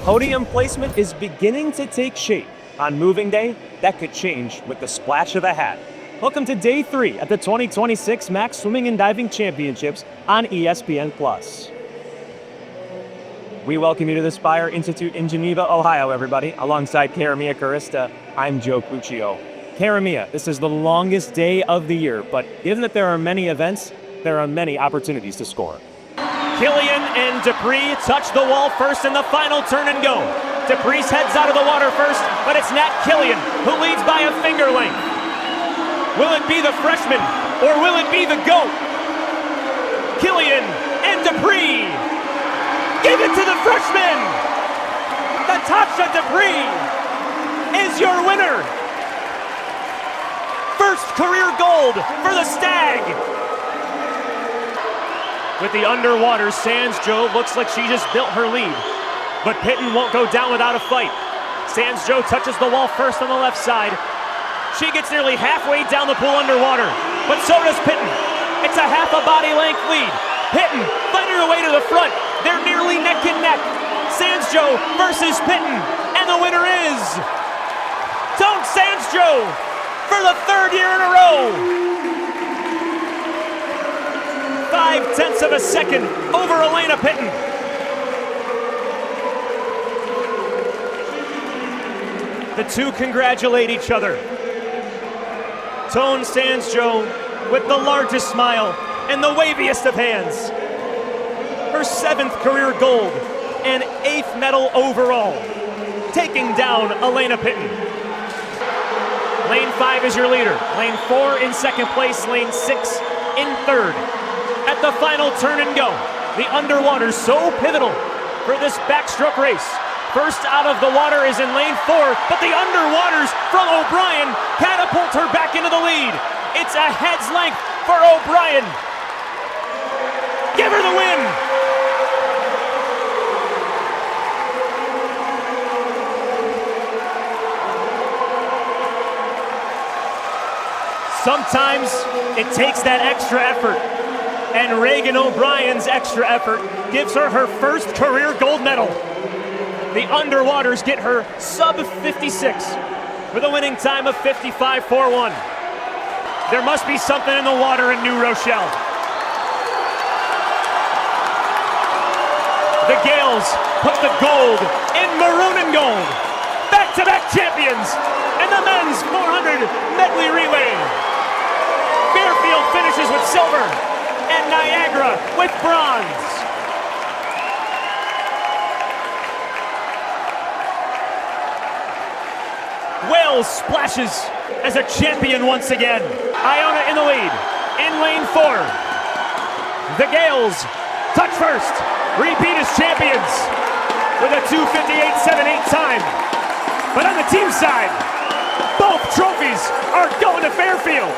Podium placement is beginning to take shape. On moving day, that could change with the splash of a hat. Welcome to Day 3 at the 2026 Max Swimming and Diving Championships on ESPN+. We welcome you to the Spire Institute in Geneva, Ohio, everybody. Alongside Karamia Karista, I'm Joe Puccio. Karamia, this is the longest day of the year, but given that there are many events, there are many opportunities to score. Killian and Dupree touch the wall first in the final turn and go. Dupree's heads out of the water first, but it's Nat Killian who leads by a finger length. Will it be the freshman, or will it be the GOAT? Killian and Dupree give it to the freshman. Natasha Dupree is your winner. First career gold for the Stag. With the underwater Sands, Joe looks like she just built her lead. But Pitton won't go down without a fight. Sands Joe touches the wall first on the left side. She gets nearly halfway down the pool underwater, but so does Pitton. It's a half a body length lead. Pitton fighting her way to the front. They're nearly neck and neck. Sands Joe versus Pitton, and the winner is Tone Sands Joe for the third year in a row. 0.5 of a second over Elena Pitton. The two congratulate each other. Tone Sands Joe with the largest smile and the waviest of hands. Her 7th career gold and 8th medal overall, taking down Elena Pitton. Lane 5 is your leader. Lane 4 in second place. Lane 6 in third. At the final turn and go, the underwater so pivotal for this backstroke race. First out of the water is in lane 4, but the underwaters from O'Brien catapult her back into the lead. It's a head's length for O'Brien. Give her the win. Sometimes it takes that extra effort. And Reagan O'Brien's extra effort gives her her first career gold medal. The underwaters get her sub 56 with a winning time of 55.41. There must be something in the water in New Rochelle. The Gales put the gold in maroon and gold. Back-to-back champions and the men's 400 medley relay. Fairfield finishes with silver, and Niagara with bronze. Wales splashes as a champion once again. Iona in the lead, in lane 4. The Gales touch first, repeat as champions with a 2:58.78 time. But on the team side, both trophies are going to Fairfield.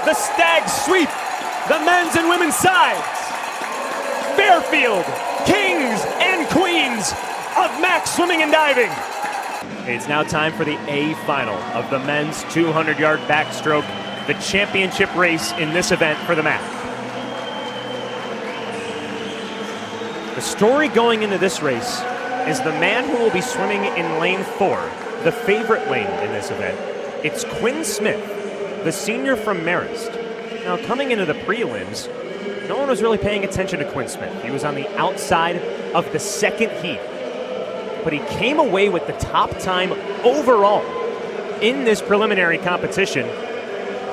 The Stags sweep the men's and women's sides. Fairfield, kings and queens of Max Swimming and Diving. It's now time for the A final of the men's 200-yard backstroke, the championship race in this event for the MAC. The story going into this race is the man who will be swimming in lane 4, the favorite lane in this event. It's Quinn Smith, the senior from Marist. Now, coming into the prelims, no one was really paying attention to Quinn Smith. He was on the outside of the second heat, but he came away with the top time overall in this preliminary competition.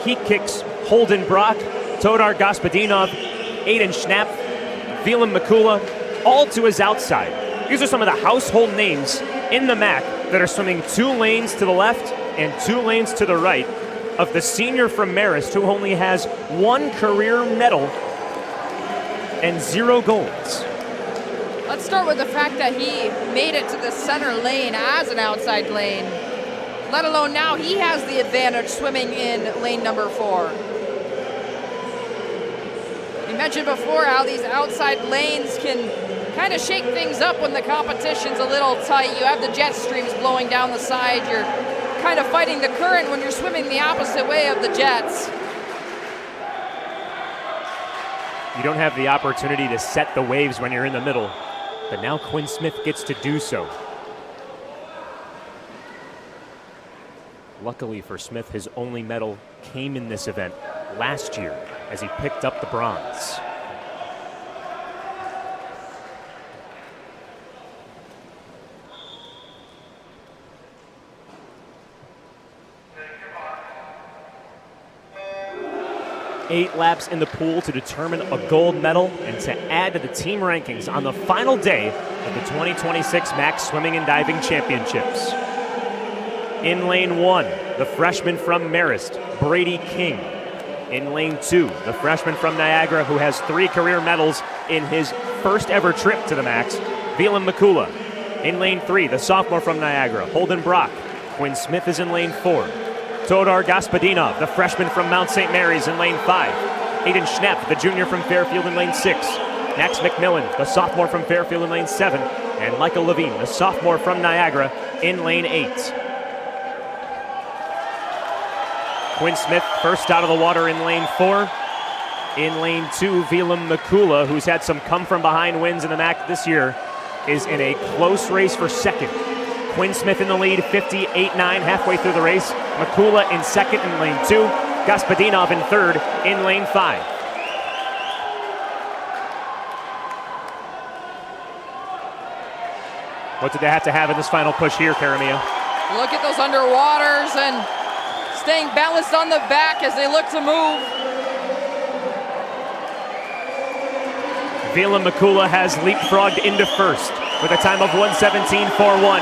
Heat kicks Holden Brock, Todar Gospodinov, Aiden Schnapp, Velam Mikula, all to his outside. These are some of the household names in the MAC that are swimming 2 lanes to the left and 2 lanes to the right of the senior from Marist, who only has 1 career medal and 0 golds. Let's start with the fact that he made it to the center lane as an outside lane, let alone now he has the advantage swimming in lane number 4. We mentioned before how these outside lanes can kind of shake things up when the competition's a little tight. You have the jet streams blowing down the side. You're kind of fighting the current when you're swimming the opposite way of the jets. You don't have the opportunity to set the waves when you're in the middle, but now Quinn Smith gets to do so. Luckily for Smith, his only medal came in this event last year as he picked up the bronze. Eight laps in the pool to determine a gold medal and to add to the team rankings on the final day of the 2026 Max Swimming and Diving Championships. In lane 1, the freshman from Marist, Brady King. In lane 2, the freshman from Niagara who has 3 career medals in his first ever trip to the Max, Velam Mikula. In lane 3, the sophomore from Niagara, Holden Brock. Quinn Smith is in lane 4. Todor Gospodinov, the freshman from Mount St. Mary's, in lane 5. Hayden Schnepp, the junior from Fairfield, in lane 6. Max McMillan, the sophomore from Fairfield, in lane 7. And Michael Levine, the sophomore from Niagara, in lane 8. Quinn Smith first out of the water in lane 4. In lane 2, Velam Mikula, who's had some come-from-behind wins in the MAC this year, is in a close race for second. Quinn Smith in the lead, 58.9 halfway through the race. Mikula in second in lane 2. Gospodinov in third in lane 5. What did they have to have in this final push here, Karamia? Look at those underwaters and staying balanced on the back as they look to move. Velam Mikula has leapfrogged into first with a time of 1:17.41.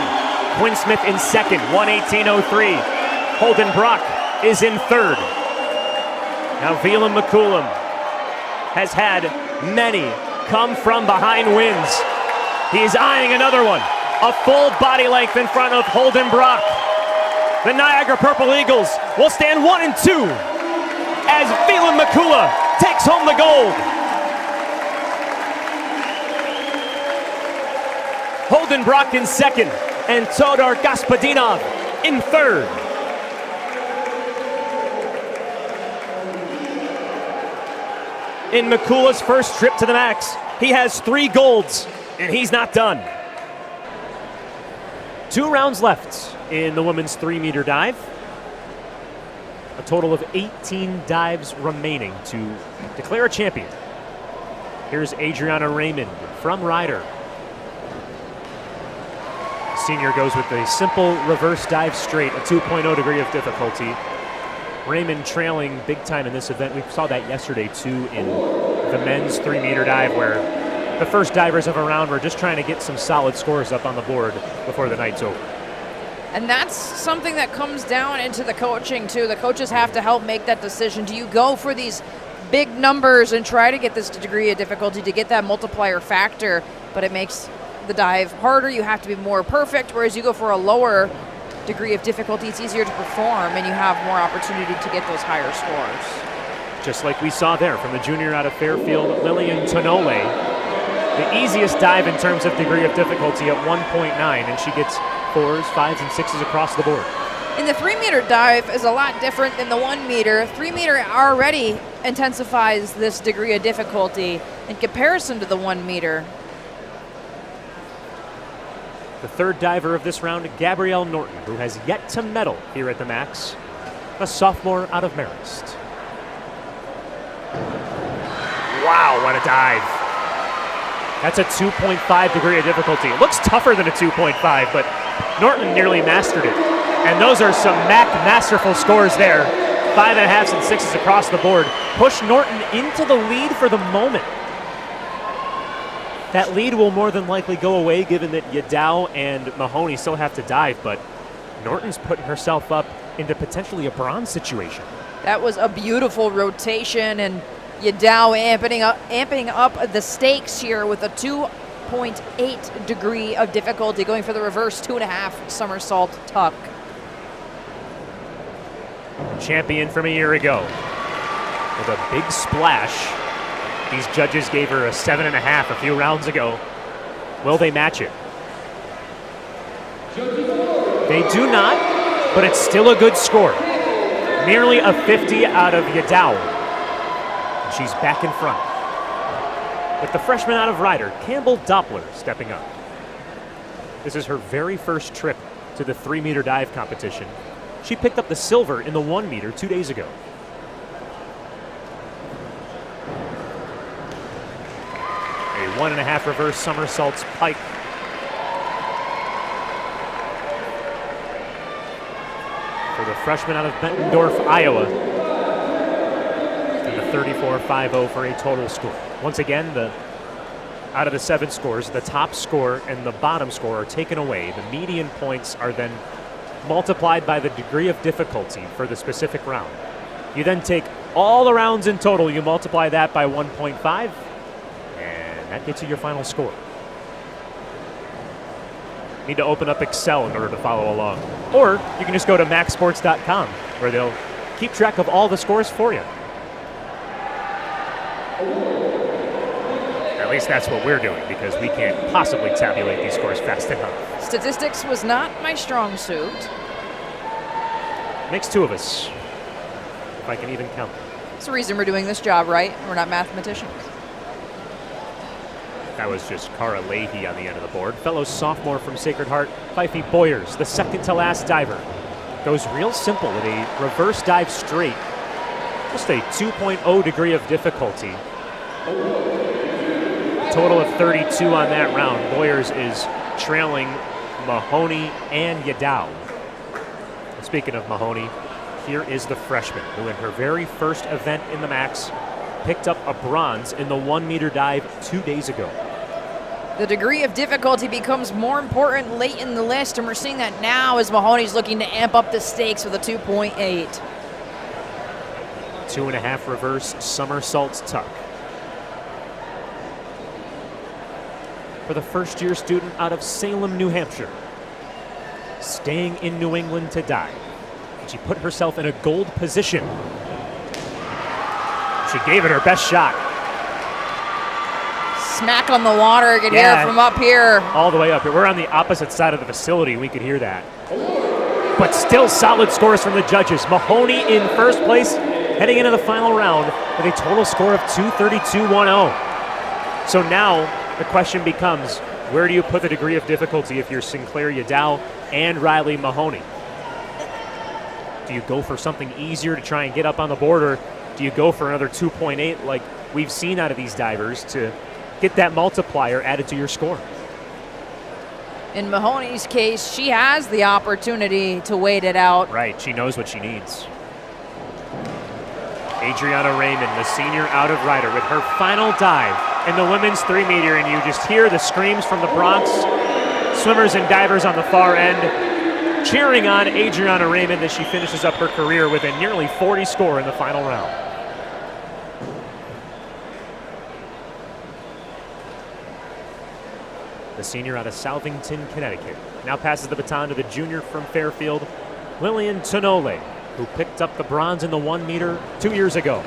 Quinn Smith in second, 1:18.03. Holden Brock is in third. Now Velam Mikula has had many come from behind wins. He's eyeing another one, a full body length in front of Holden Brock. The Niagara Purple Eagles will stand 1 and 2 as Velam Mikula takes home the gold. Holden Brock in second and Todor Gospodinov in third. In Mikula's first trip to the Max, he has 3 golds, and he's not done. 2 rounds left in the women's 3-meter dive. A total of 18 dives remaining to declare a champion. Here's Adriana Raymond from Ryder. Senior goes with a simple reverse dive straight, a 2.0 degree of difficulty. Raymond trailing big time in this event. We saw that yesterday too in the men's 3-meter dive where the first divers of a round were just trying to get some solid scores up on the board before the night's over. And that's something that comes down into the coaching too. The coaches have to help make that decision. Do you go for these big numbers and try to get this degree of difficulty to get that multiplier factor, but it makes the dive harder, you have to be more perfect, whereas you go for a lower degree of difficulty, it's easier to perform and you have more opportunity to get those higher scores. Just like we saw there from the junior out of Fairfield, Lillian Tonole, the easiest dive in terms of degree of difficulty at 1.9, and she gets 4s, 5s, and 6s across the board. And the 3-meter dive is a lot different than the 1-meter. 3-meter already intensifies this degree of difficulty in comparison to the 1-meter. The third diver of this round, Gabrielle Norton, who has yet to medal here at the Max, a sophomore out of Marist. Wow, what a dive. That's a 2.5 degree of difficulty. It looks tougher than a 2.5, but Norton nearly mastered it. And those are some MAC masterful scores there. 5.5s and 6s across the board. Push Norton into the lead for the moment. That lead will more than likely go away given that Yadao and Mahoney still have to dive, but Norton's putting herself up into potentially a bronze situation. That was a beautiful rotation, and Yadao amping up the stakes here with a 2.8 degree of difficulty, going for the reverse 2.5 somersault tuck. Champion from a year ago with a big splash. These judges gave her a 7.5 a few rounds ago. Will they match it? They do not, but it's still a good score. Nearly a 50 out of Yadao. She's back in front. with the freshman out of Ryder, Campbell Doppler, stepping up. This is her very first trip to the 3-meter dive competition. She picked up the silver in the 1 meter 2 days ago. A 1.5 reverse somersaults pike. For the freshman out of Bettendorf, Iowa. And the 34.50 for a total score. Once again, out of the 7 scores, the top score and the bottom score are taken away. The median points are then multiplied by the degree of difficulty for the specific round. You then take all the rounds in total, you multiply that by 1.5, and that gets you your final score. Need to open up Excel in order to follow along. Or you can just go to maxsports.com, where they'll keep track of all the scores for you. At least that's what we're doing, because we can't possibly tabulate these scores fast enough. Statistics was not my strong suit. Makes 2 of us, if I can even count. It's the reason we're doing this job, right? We're not mathematicians. That was just Cara Leahy on the end of the board. Fellow sophomore from Sacred Heart, Fife Boyers, the second to last diver. Goes real simple with a reverse dive straight. Just a 2.0 degree of difficulty. Total of 32 on that round. Boyers is trailing Mahoney and Yadao. Speaking of Mahoney, here is the freshman who in her very first event in the Max picked up a bronze in the 1 meter dive 2 days ago. The degree of difficulty becomes more important late in the list, and we're seeing that now as Mahoney's looking to amp up the stakes with a 2.8. 2.5 reverse somersaults tuck. For the first-year student out of Salem, New Hampshire, staying in New England to dive. And she put herself in a gold position. She gave it her best shot. Smack on the water, you can hear it from up here. All the way up here. We're on the opposite side of the facility. We could hear that. But still solid scores from the judges. Mahoney in first place, heading into the final round with a total score of 232.10. So now the question becomes, where do you put the degree of difficulty if you're Sinclair Yadao and Riley Mahoney? Do you go for something easier to try and get up on the board, or do you go for another 2.8 like we've seen out of these divers to get that multiplier added to your score? In Mahoney's case, she has the opportunity to wait it out. Right, she knows what she needs. Adriana Raymond, the senior out of Ryder, with her final dive in the women's 3 meter, and you just hear the screams from the Bronx swimmers and divers on the far end cheering on Adriana Raymond as she finishes up her career with a nearly 40 score in the final round. The senior out of Southington, Connecticut, now passes the baton to the junior from Fairfield, Lillian Tonole, who picked up the bronze in the 1 meter 2 years ago.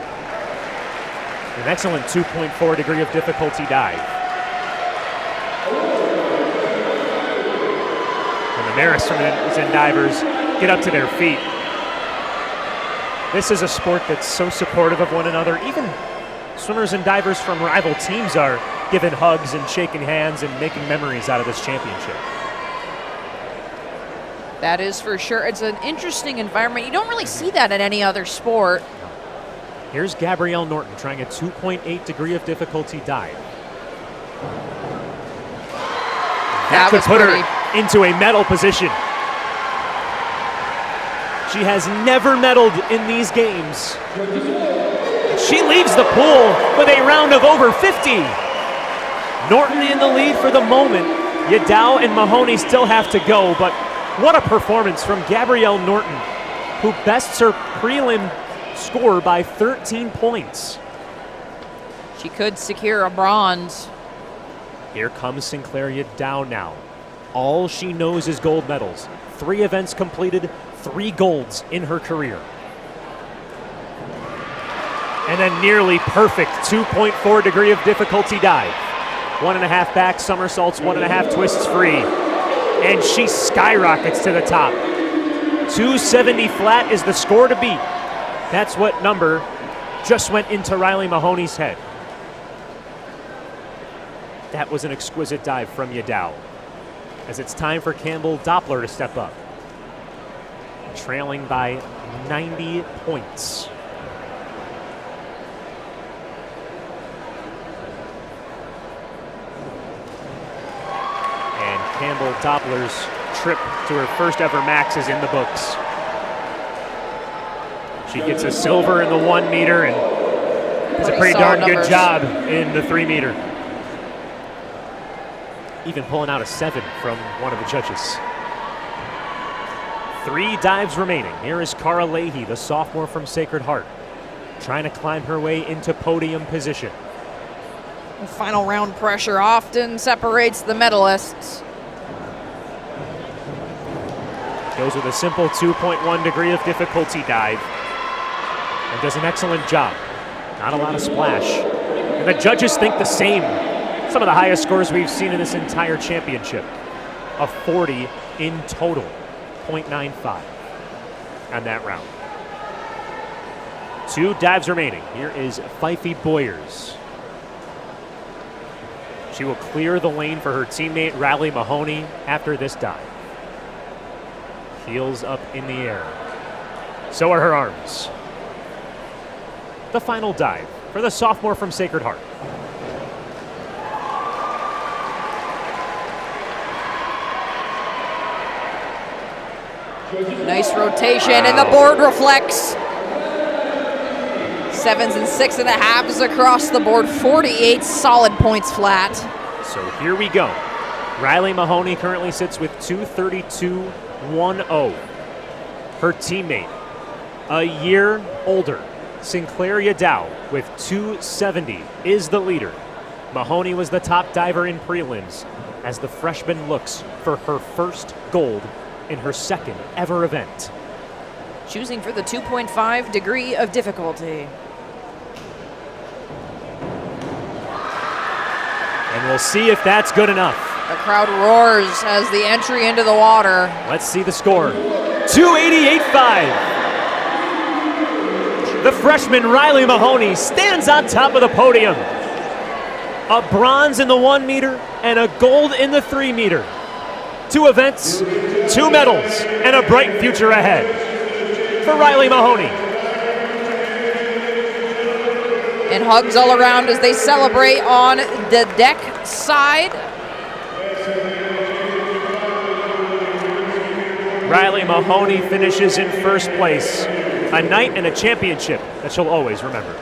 An excellent 2.4 degree of difficulty dive. And the Marisons and divers get up to their feet. This is a sport that's so supportive of one another. Even swimmers and divers from rival teams are giving hugs and shaking hands and making memories out of this championship. That is for sure. It's an interesting environment. You don't really see that in any other sport. Here's Gabrielle Norton trying a 2.8 degree of difficulty dive. That could put her into a medal position. She has never medaled in these games. She leaves the pool with a round of over 50. Norton in the lead for the moment. Yadao and Mahoney still have to go, but what a performance from Gabrielle Norton, who bests her prelim score by 13 points. She could secure a bronze. Here comes Sinclair Yadao now. All she knows is gold medals. 3 events completed, 3 golds in her career. And a nearly perfect 2.4 degree of difficulty dive. 1.5 back somersaults, 1.5 twists free. And she skyrockets to the top. 270 flat is the score to beat. That's what number just went into Riley Mahoney's head. That was an exquisite dive from Yadao. As it's time for Campbell Doppler to step up. Trailing by 90 points. And Campbell Doppler's trip to her first ever max is in the books. She gets a silver in the 1 meter and does a pretty darn good job in the 3 meter. Even pulling out a 7 from one of the judges. 3 dives remaining. Here is Cara Leahy, the sophomore from Sacred Heart, trying to climb her way into podium position. The final round pressure often separates the medalists. Goes with a simple 2.1 degree of difficulty dive and does an excellent job. Not a lot of splash. And the judges think the same. Some of the highest scores we've seen in this entire championship. A 40 in total, 0.95 on that round. 2 dives remaining. Here is Fife Boyers. She will clear the lane for her teammate Riley Mahoney after this dive. Heels up in the air. So are her arms. The final dive for the sophomore from Sacred Heart. Nice rotation, and the board reflects. 7s and 6.5s across the board, 48 solid points flat. So here we go. Riley Mahoney currently sits with 232.10. Her teammate, a year older, Sinclair Yadao, with 270, is the leader. Mahoney was the top diver in prelims as the freshman looks for her first gold in her second ever event. Choosing for the 2.5 degree of difficulty. And we'll see if that's good enough. The crowd roars as the entry into the water. Let's see the score. 288.5. The freshman Riley Mahoney stands on top of the podium. A bronze in the 1 meter and a gold in the 3 meter. 2 events, 2 medals, and a bright future ahead for Riley Mahoney. And hugs all around as they celebrate on the deck side. Riley Mahoney finishes in first place. A night and a championship that she'll always remember.